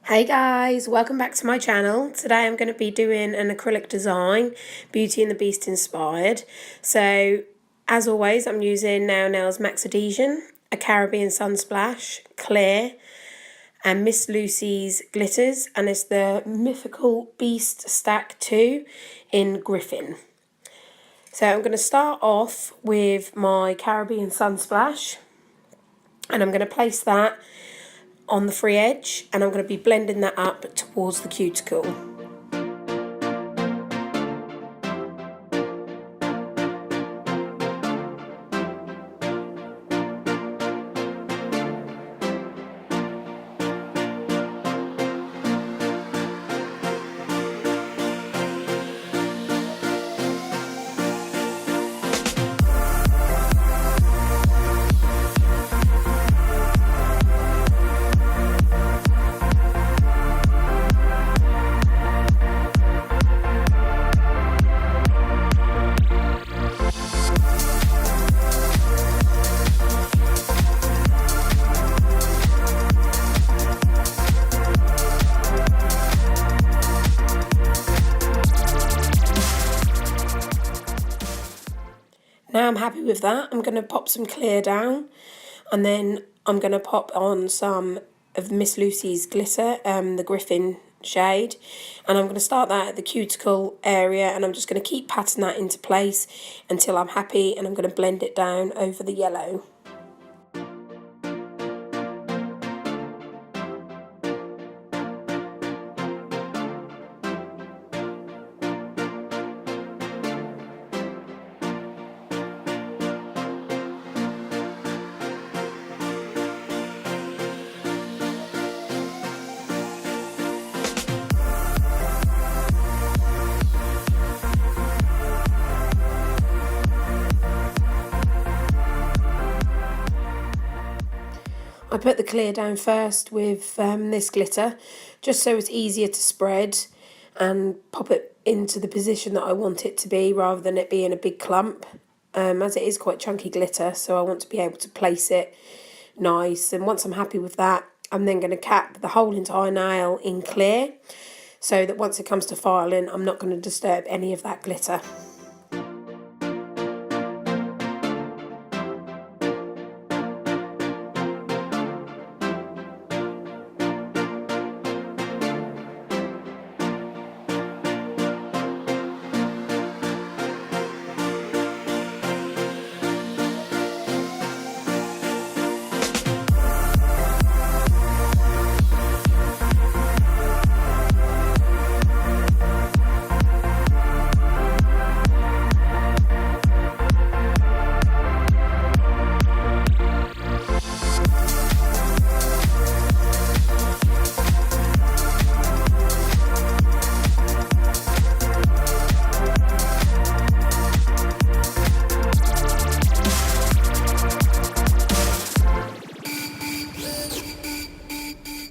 Hey guys, welcome back to my channel. Today I'm going to be doing an acrylic design, Beauty and the Beast inspired. So as always, I'm using Nails Max Adhesion, a Caribbean Sunsplash, clear, and Miss Lucy's glitters, and it's the Mythical Beast Stack 2 in Griffin. So I'm going to start off with my Caribbean Sunsplash, and I'm going to place that on the free edge, and I'm going to be blending that up towards the cuticle. Now I'm happy with that. I'm going to pop some clear down, and then I'm going to pop on some of Miss Lucy's glitter, the Griffin shade, and I'm going to start that at the cuticle area, and I'm just going to keep patting that into place until I'm happy, and I'm going to blend it down over the yellow. I put the clear down first with this glitter, just so it's easier to spread and pop it into the position that I want it to be, rather than it being a big clump, as it is quite chunky glitter, so I want to be able to place it nice. And once I'm happy with that, I'm then going to cap the whole entire nail in clear, so that once it comes to filing, I'm not going to disturb any of that glitter.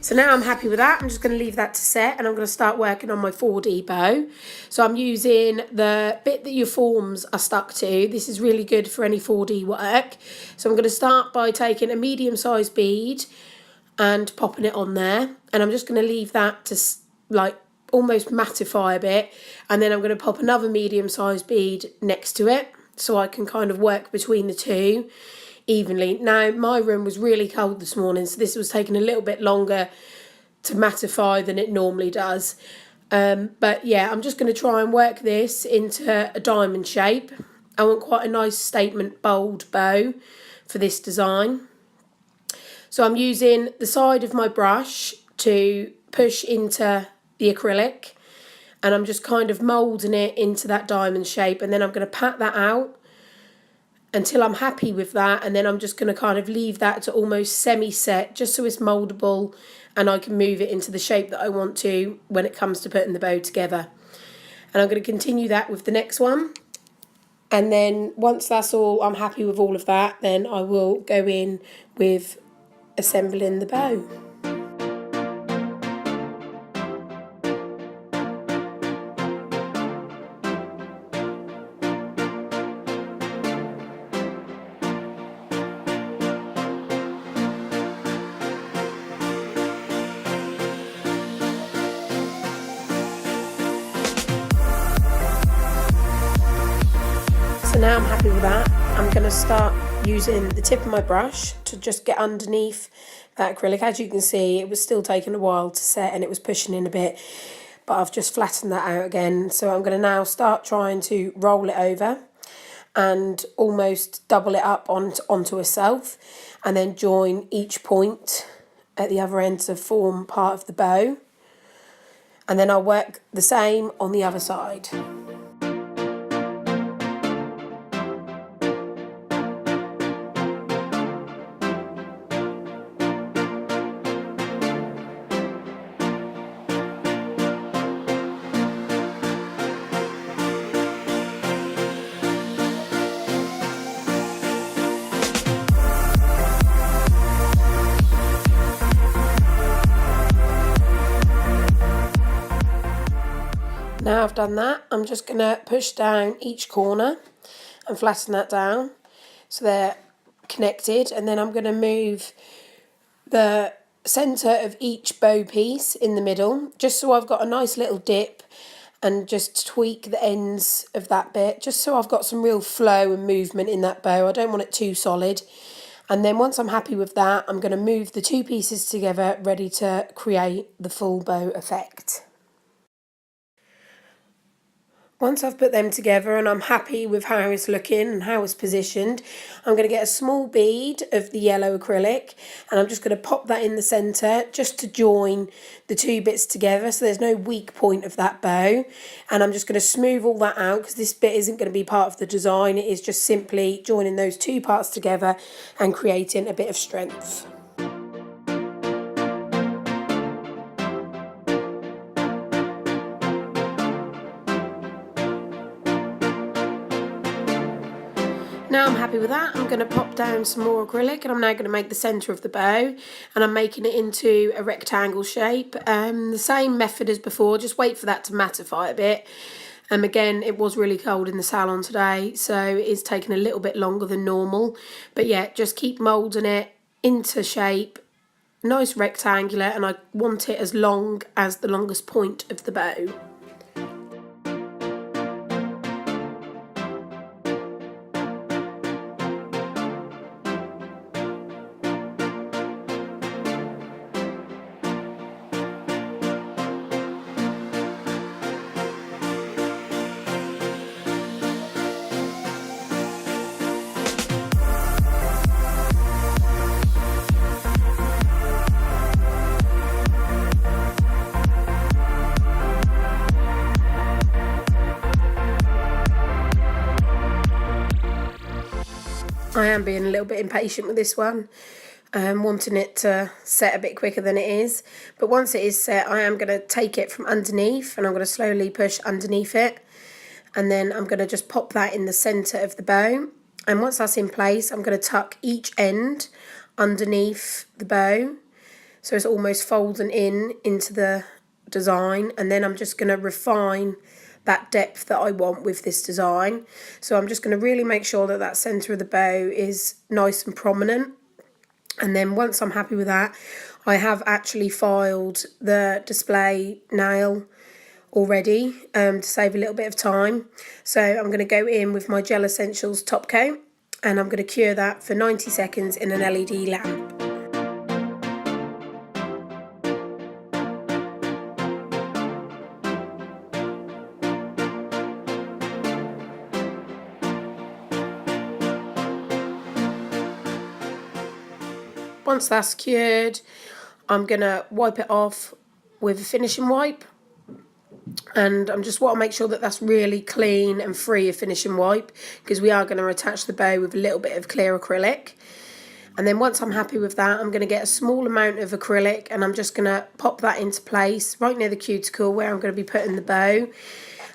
So now I'm happy with that. I'm just going to leave that to set, and I'm going to start working on my 4D bow. So I'm using the bit that your forms are stuck to. This is really good for any 4D work. So I'm going to start by taking a medium-sized bead and popping it on there. And I'm just going to leave that to like almost mattify a bit. And then I'm going to pop another medium-sized bead next to it, so I can kind of work between the two evenly. Now, my room was really cold this morning, so this was taking a little bit longer to mattify than it normally does. But yeah, I'm just going to try and work this into a diamond shape. I want quite a nice statement bold bow for this design. So I'm using the side of my brush to push into the acrylic, and I'm just kind of moulding it into that diamond shape, and then I'm going to pat that out until I'm happy with that, and then I'm just going to kind of leave that to almost semi-set, just so it's mouldable and I can move it into the shape that I want to when it comes to putting the bow together. And I'm going to continue that with the next one, and then once that's all, I'm happy with all of that, then I will go in with assembling the bow. now I'm happy with that. I'm going to start using the tip of my brush to just get underneath that acrylic. As you can see, it was still taking a while to set and it was pushing in a bit, but I've just flattened that out again. So I'm going to now start trying to roll it over and almost double it up onto itself, and then join each point at the other end to form part of the bow. And then I'll work the same on the other side. Now I've done that, I'm just going to push down each corner and flatten that down so they're connected, and then I'm going to move the centre of each bow piece in the middle, just so I've got a nice little dip, and just tweak the ends of that bit, just so I've got some real flow and movement in that bow. I don't want it too solid. And then once I'm happy with that, I'm going to move the two pieces together, ready to create the full bow effect. Once I've put them together and I'm happy with how it's looking and how it's positioned, I'm going to get a small bead of the yellow acrylic and I'm just going to pop that in the centre just to join the two bits together so there's no weak point of that bow. And I'm just going to smooth all that out because this bit isn't going to be part of the design. It is just simply joining those two parts together and creating a bit of strength. Now I'm happy with that, I'm going to pop down some more acrylic and I'm now going to make the centre of the bow, and I'm making it into a rectangle shape. The same method as before, just wait for that to mattify a bit. Again, it was really cold in the salon today, so it's taking a little bit longer than normal. But yeah, just keep moulding it into shape, nice rectangular, and I want it as long as the longest point of the bow. I am being a little bit impatient with this one, wanting it to set a bit quicker than it is. But once it is set, I am going to take it from underneath and I'm going to slowly push underneath it. And then I'm going to just pop that in the centre of the bow. And once that's in place, I'm going to tuck each end underneath the bow, so it's almost folding into the design. And then I'm just going to refine that depth that I want with this design. So I'm just going to really make sure that that centre of the bow is nice and prominent. And then once I'm happy with that, I have actually filed the display nail already to save a little bit of time. So I'm going to go in with my Gel Essentials top coat and I'm going to cure that for 90 seconds in an LED lamp. Once that's cured, I'm going to wipe it off with a finishing wipe. And I'm just want to make sure that that's really clean and free of finishing wipe, because we are going to attach the bow with a little bit of clear acrylic. And then once I'm happy with that, I'm going to get a small amount of acrylic and I'm just going to pop that into place right near the cuticle where I'm going to be putting the bow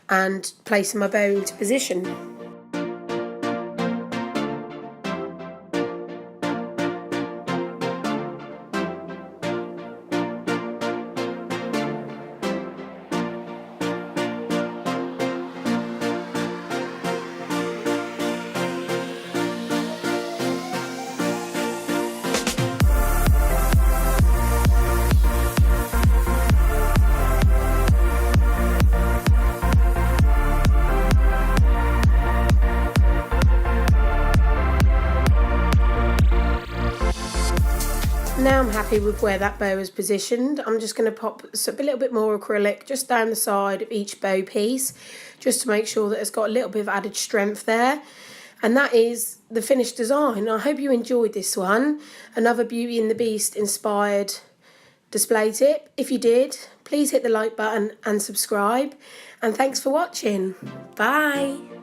and placing my bow into position. happy with where that bow is positioned. I'm just going to pop a little bit more acrylic just down the side of each bow piece, just to make sure that it's got a little bit of added strength there. And that is the finished design. I hope you enjoyed this one. Another Beauty and the Beast inspired display tip. If you did, please hit the like button and subscribe. And thanks for watching. Bye.